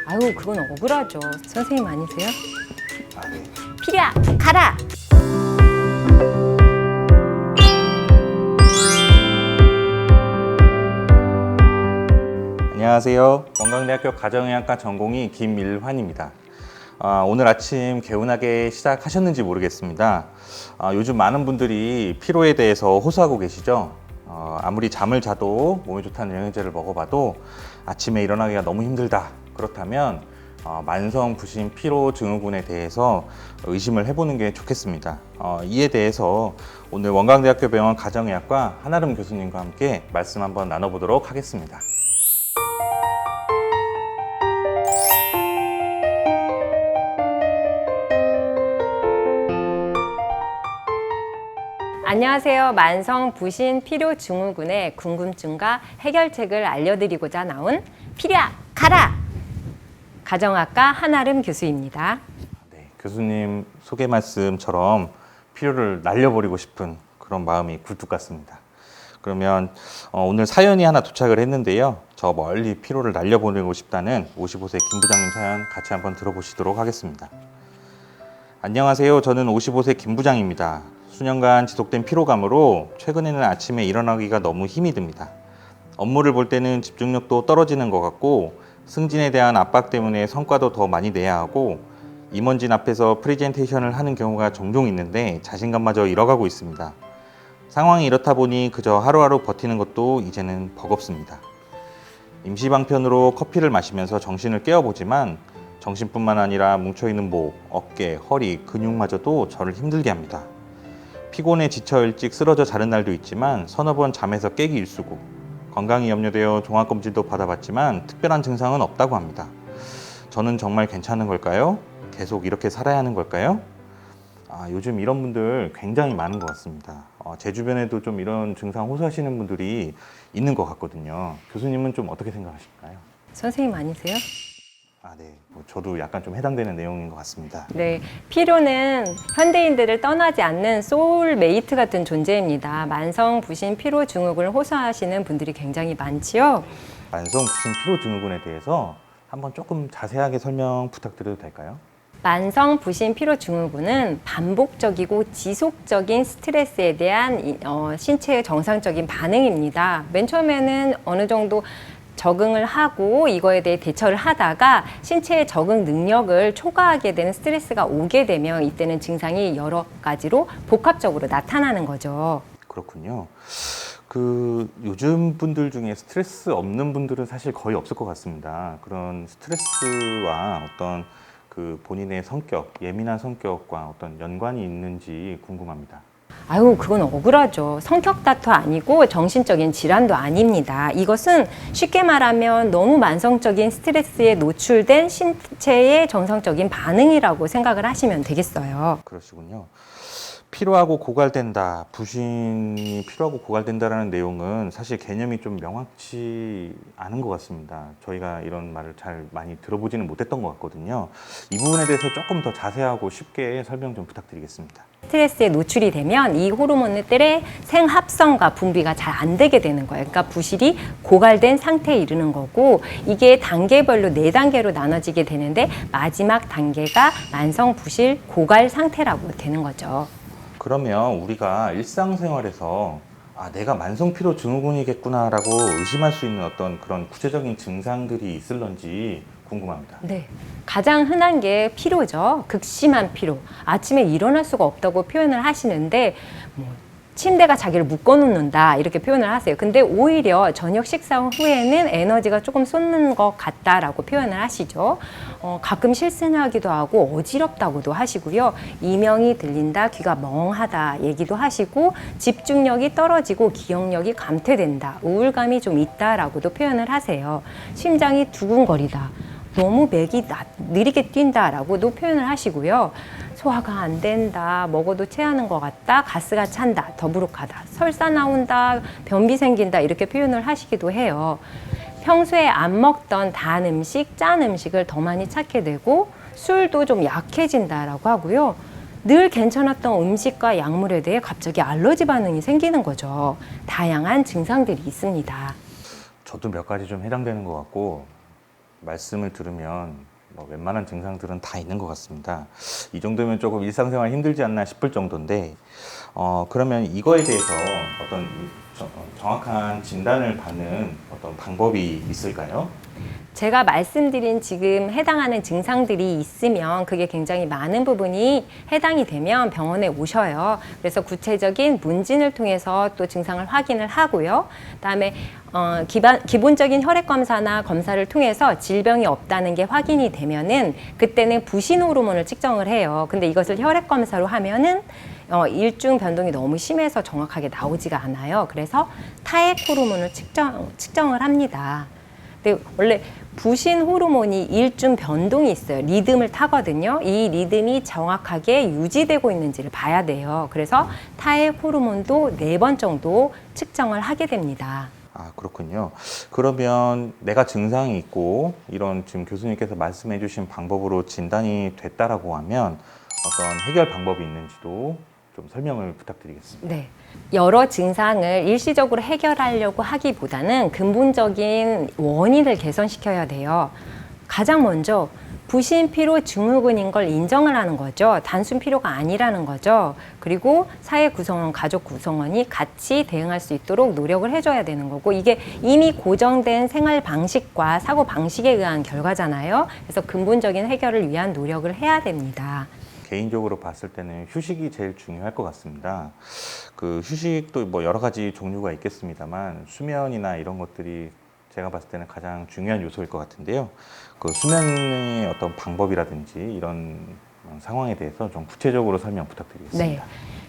아유, 그건 억울하죠. 선생님 아니세요? 아, 네. 피리야, 가라! 안녕하세요. 원광대학교 가정의학과 전공의 김일환입니다. 오늘 아침 개운하게 시작하셨는지 모르겠습니다. 요즘 많은 분들이 피로에 대해서 호소하고 계시죠. 아무리 잠을 자도 몸에 좋다는 영양제를 먹어봐도 아침에 일어나기가 너무 힘들다. 그렇다면 만성 부신 피로 증후군에 대해서 의심을 해보는 게 좋겠습니다. 이에 대해서 오늘 원광대학교 병원 가정의학과 한아름 교수님과 함께 말씀 한번 나눠보도록 하겠습니다. 안녕하세요. 만성 부신 피로 증후군의 궁금증과 해결책을 알려드리고자 나온 피리야, 가라! 가정학과 한아름 교수입니다. 네, 교수님 소개 말씀처럼 피로를 날려버리고 싶은 그런 마음이 굴뚝 같습니다. 그러면 오늘 사연이 하나 도착을 했는데요. 저 멀리 피로를 날려보내고 싶다는 55세 김 부장님 사연 같이 한번 들어보시도록 하겠습니다. 안녕하세요. 저는 55세 김 부장입니다. 수년간 지속된 피로감으로 최근에는 아침에 일어나기가 너무 힘이 듭니다. 업무를 볼 때는 집중력도 떨어지는 것 같고 승진에 대한 압박 때문에 성과도 더 많이 내야 하고 임원진 앞에서 프레젠테이션을 하는 경우가 종종 있는데 자신감마저 잃어가고 있습니다. 상황이 이렇다 보니 그저 하루하루 버티는 것도 이제는 버겁습니다. 임시방편으로 커피를 마시면서 정신을 깨워보지만 정신뿐만 아니라 뭉쳐있는 목, 어깨, 허리, 근육마저도 저를 힘들게 합니다. 피곤에 지쳐 일찍 쓰러져 자는 날도 있지만 서너 번 잠에서 깨기 일쑤고 건강이 염려되어 종합검진도 받아봤지만 특별한 증상은 없다고 합니다. 저는 정말 괜찮은 걸까요? 계속 이렇게 살아야 하는 걸까요? 요즘 이런 분들 굉장히 많은 것 같습니다. 제 주변에도 좀 이런 증상 호소하시는 분들이 있는 것 같거든요. 교수님은 좀 어떻게 생각하실까요? 선생님 아니세요? 네. 저도 약간 좀 해당되는 내용인 것 같습니다. 네, 피로는 현대인들을 떠나지 않는 소울메이트 같은 존재입니다. 만성 부신 피로 증후군을 호소하시는 분들이 굉장히 많지요. 만성 부신 피로 증후군에 대해서 한번 조금 자세하게 설명 부탁드려도 될까요? 만성 부신 피로 증후군은 반복적이고 지속적인 스트레스에 대한 신체의 정상적인 반응입니다. 맨 처음에는 어느 정도 적응을 하고 이거에 대해 대처를 하다가 신체의 적응 능력을 초과하게 되는 스트레스가 오게 되면 이때는 증상이 여러 가지로 복합적으로 나타나는 거죠. 그렇군요. 요즘 분들 중에 스트레스 없는 분들은 사실 거의 없을 것 같습니다. 그런 스트레스와 어떤 본인의 성격, 예민한 성격과 어떤 연관이 있는지 궁금합니다. 아유, 그건 억울하죠. 성격 다투 아니고 정신적인 질환도 아닙니다. 이것은 쉽게 말하면 너무 만성적인 스트레스에 노출된 신체의 정상적인 반응이라고 생각을 하시면 되겠어요. 그러시군요. 피로하고 고갈된다, 부신이 피로하고 고갈된다라는 내용은 사실 개념이 좀 명확치 않은 것 같습니다. 저희가 이런 말을 잘 많이 들어보지는 못했던 것 같거든요. 이 부분에 대해서 조금 더 자세하고 쉽게 설명 좀 부탁드리겠습니다. 스트레스에 노출이 되면 이 호르몬들의 생합성과 분비가 잘 안 되게 되는 거예요. 그러니까 부실이 고갈된 상태에 이르는 거고 이게 단계별로 4단계로 나눠지게 되는데 마지막 단계가 만성 부실 고갈 상태라고 되는 거죠. 그러면 우리가 일상생활에서 내가 만성 피로 증후군이겠구나라고 의심할 수 있는 어떤 그런 구체적인 증상들이 있을런지 궁금합니다. 네, 가장 흔한 게 피로죠. 극심한 피로. 아침에 일어날 수가 없다고 표현을 하시는데 침대가 자기를 묶어놓는다 이렇게 표현을 하세요. 근데 오히려 저녁 식사 후에는 에너지가 조금 솟는 것 같다라고 표현을 하시죠. 가끔 실신하기도 하고 어지럽다고도 하시고요. 이명이 들린다, 귀가 멍하다 얘기도 하시고 집중력이 떨어지고 기억력이 감퇴된다, 우울감이 좀 있다라고도 표현을 하세요. 심장이 두근거리다, 너무 맥이 느리게 뛴다라고도 표현을 하시고요. 소화가 안 된다, 먹어도 체하는 것 같다, 가스가 찬다, 더부룩하다, 설사 나온다, 변비 생긴다 이렇게 표현을 하시기도 해요. 평소에 안 먹던 단 음식, 짠 음식을 더 많이 찾게 되고 술도 좀 약해진다라고 하고요. 늘 괜찮았던 음식과 약물에 대해 갑자기 알러지 반응이 생기는 거죠. 다양한 증상들이 있습니다. 저도 몇 가지 좀 해당되는 것 같고 말씀을 들으면 뭐 웬만한 증상들은 다 있는 것 같습니다. 이 정도면 조금 일상생활 힘들지 않나 싶을 정도인데, 그러면 이거에 대해서 어떤 정확한 진단을 받는 어떤 방법이 있을까요? 제가 말씀드린 지금 해당하는 증상들이 있으면 그게 굉장히 많은 부분이 해당이 되면 병원에 오셔요. 그래서 구체적인 문진을 통해서 또 증상을 확인을 하고요. 그다음에 기본적인 혈액 검사나 검사를 통해서 질병이 없다는 게 확인이 되면은 그때는 부신 호르몬을 측정을 해요. 근데 이것을 혈액 검사로 하면은 일중 변동이 너무 심해서 정확하게 나오지가 않아요. 그래서 타액 호르몬을 측정을 합니다. 근데 원래 부신 호르몬이 일중 변동이 있어요. 리듬을 타거든요. 이 리듬이 정확하게 유지되고 있는지를 봐야 돼요. 그래서 타액 호르몬도 4번 정도 측정을 하게 됩니다. 아, 그렇군요. 그러면 내가 증상이 있고 이런 지금 교수님께서 말씀해 주신 방법으로 진단이 됐다라고 하면 어떤 해결 방법이 있는지도 좀 설명을 부탁드리겠습니다. 네. 여러 증상을 일시적으로 해결하려고 하기보다는 근본적인 원인을 개선시켜야 돼요. 가장 먼저 부신 피로 증후군인 걸 인정을 하는 거죠. 단순 피로가 아니라는 거죠. 그리고 사회 구성원, 가족 구성원이 같이 대응할 수 있도록 노력을 해줘야 되는 거고, 이게 이미 고정된 생활 방식과 사고 방식에 의한 결과잖아요. 그래서 근본적인 해결을 위한 노력을 해야 됩니다. 개인적으로 봤을 때는 휴식이 제일 중요할 것 같습니다. 그 휴식도 뭐 여러 가지 종류가 있겠습니다만 수면이나 이런 것들이 제가 봤을 때는 가장 중요한 요소일 것 같은데요. 그 수면의 어떤 방법이라든지 이런 상황에 대해서 좀 구체적으로 설명 부탁드리겠습니다. 네.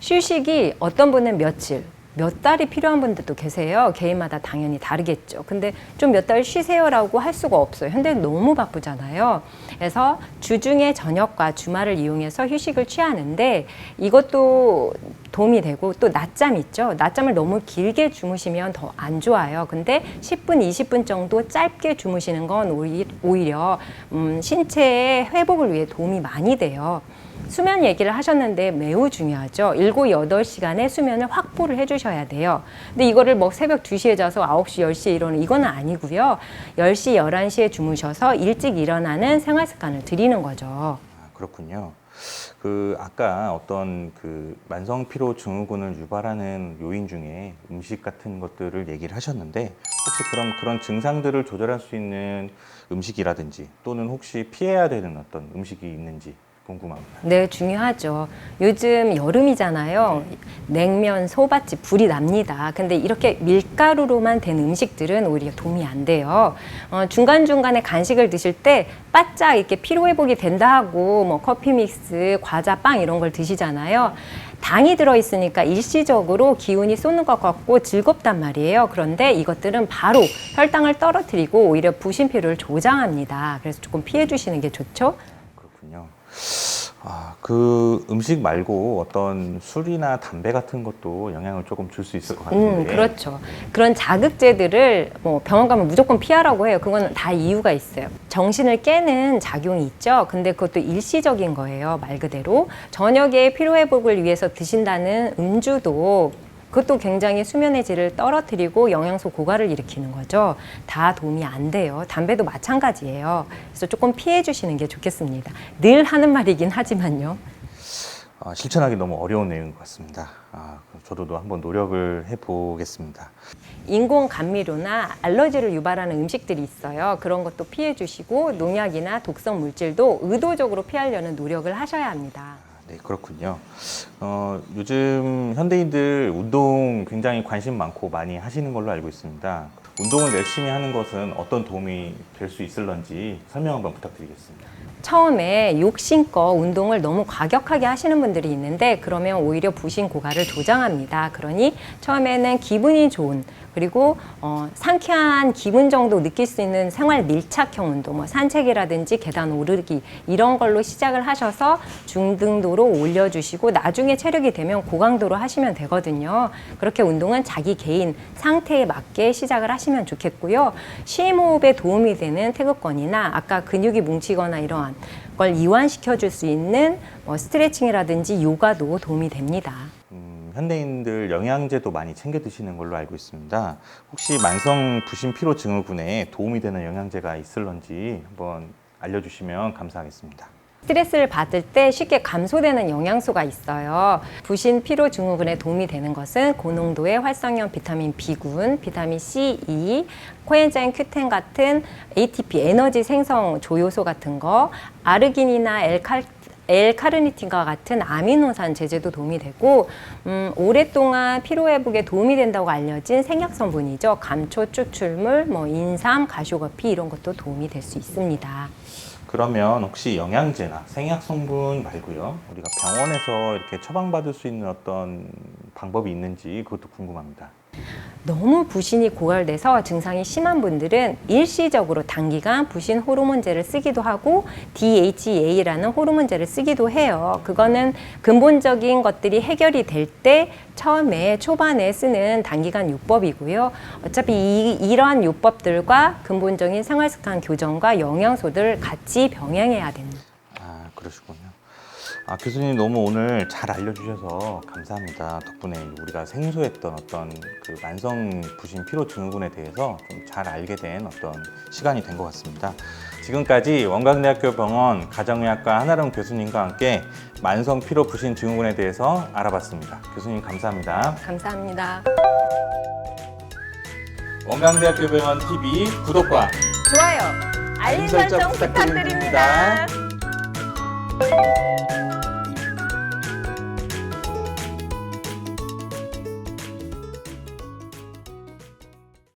휴식이 어떤 분은 며칠, 몇 달이 필요한 분들도 계세요. 개인마다 당연히 다르겠죠. 근데 좀 몇 달 쉬세요라고 할 수가 없어요. 현대는 너무 바쁘잖아요. 그래서 주중에 저녁과 주말을 이용해서 휴식을 취하는데 이것도 도움이 되고, 또 낮잠 있죠. 낮잠을 너무 길게 주무시면 더 안 좋아요. 근데 10분, 20분 정도 짧게 주무시는 건 오히려 신체의 회복을 위해 도움이 많이 돼요. 수면 얘기를 하셨는데 매우 중요하죠. 7, 8시간의 수면을 확보를 해주셔야 돼요. 근데 이거를 뭐 새벽 2시에 자서 9시, 10시에 일어나는 이건 아니고요. 10시, 11시에 주무셔서 일찍 일어나는 생활 습관을 들이는 거죠. 아, 그렇군요. 그 아까 어떤 그 만성 피로 증후군을 유발하는 요인 중에 음식 같은 것들을 얘기를 하셨는데, 혹시 그런 증상들을 조절할 수 있는 음식이라든지 또는 혹시 피해야 되는 어떤 음식이 있는지 궁금합니다. 네, 중요하죠. 요즘 여름이잖아요. 냉면, 소바집 불이 납니다. 근데 이렇게 밀가루로만 된 음식들은 오히려 도움이 안 돼요. 중간중간에 간식을 드실 때 바짝 이렇게 피로회복이 된다 하고 뭐 커피 믹스, 과자, 빵 이런 걸 드시잖아요. 당이 들어있으니까 일시적으로 기운이 솟는 것 같고 즐겁단 말이에요. 그런데 이것들은 바로 혈당을 떨어뜨리고 오히려 부신피로를 조장합니다. 그래서 조금 피해 주시는 게 좋죠. 그렇군요. 그 음식 말고 어떤 술이나 담배 같은 것도 영향을 조금 줄 수 있을 것 같은데. 그렇죠. 그런 자극제들을 뭐 병원 가면 무조건 피하라고 해요. 그건 다 이유가 있어요. 정신을 깨는 작용이 있죠. 근데 그것도 일시적인 거예요. 말 그대로. 저녁에 피로회복을 위해서 드신다는 음주도 그것도 굉장히 수면의 질을 떨어뜨리고 영양소 고갈을 일으키는 거죠. 다 도움이 안 돼요. 담배도 마찬가지예요. 그래서 조금 피해 주시는 게 좋겠습니다. 늘 하는 말이긴 하지만요. 실천하기 너무 어려운 내용인 것 같습니다. 저도 한번 노력을 해보겠습니다. 인공 감미료나 알러지를 유발하는 음식들이 있어요. 그런 것도 피해 주시고 농약이나 독성 물질도 의도적으로 피하려는 노력을 하셔야 합니다. 네, 그렇군요. 요즘 현대인들 운동 굉장히 관심 많고 많이 하시는 걸로 알고 있습니다. 운동을 열심히 하는 것은 어떤 도움이 될 수 있을런지 설명 한번 부탁드리겠습니다. 처음에 욕심껏 운동을 너무 과격하게 하시는 분들이 있는데 그러면 오히려 부신 고갈을 조장합니다. 그러니 처음에는 기분이 좋은, 그리고 상쾌한 기분 정도 느낄 수 있는 생활 밀착형 운동, 뭐 산책이라든지 계단 오르기 이런 걸로 시작을 하셔서 중등도로 올려주시고 나중에 체력이 되면 고강도로 하시면 되거든요. 그렇게 운동은 자기 개인 상태에 맞게 시작을 하시면 좋겠고요. 심호흡에 도움이 되는 태극권이나 아까 근육이 뭉치거나 이러한 걸 이완시켜 줄 수 있는 스트레칭이라든지 요가도 도움이 됩니다. 현대인들 영양제도 많이 챙겨 드시는 걸로 알고 있습니다. 혹시 만성 부신 피로 증후군에 도움이 되는 영양제가 있을런지 한번 알려주시면 감사하겠습니다. 스트레스를 받을 때 쉽게 감소되는 영양소가 있어요. 부신 피로 증후군에 도움이 되는 것은 고농도의 활성형 비타민 B군, 비타민 C, E, 코엔자임 Q10 같은 ATP 에너지 생성 조효소 같은 거, 아르기닌이나 L카르니틴과 같은 아미노산 제제도 도움이 되고 오랫동안 피로 회복에 도움이 된다고 알려진 생약 성분이죠. 감초 추출물, 인삼, 가쇼거피 이런 것도 도움이 될 수 있습니다. 그러면 혹시 영양제나 생약 성분 말고요, 우리가 병원에서 이렇게 처방받을 수 있는 어떤 방법이 있는지 그것도 궁금합니다. 너무 부신이 고갈돼서 증상이 심한 분들은 일시적으로 단기간 부신 호르몬제를 쓰기도 하고 DHEA라는 호르몬제를 쓰기도 해요. 그거는 근본적인 것들이 해결이 될 때 처음에 초반에 쓰는 단기간 요법이고요. 어차피 이러한 요법들과 근본적인 생활습관 교정과 영양소들 같이 병행해야 됩니다. 아, 그러시군요. 교수님 너무 오늘 잘 알려주셔서 감사합니다. 덕분에 우리가 생소했던 어떤 그 만성 부신 피로 증후군에 대해서 좀 잘 알게 된 어떤 시간이 된 것 같습니다. 지금까지 원광대학교 병원 가정의학과 한아름 교수님과 함께 만성 피로 부신 증후군에 대해서 알아봤습니다. 교수님 감사합니다. 감사합니다. 원광대학교 병원 TV 구독과 좋아요, 알림 설정 부탁드립니다.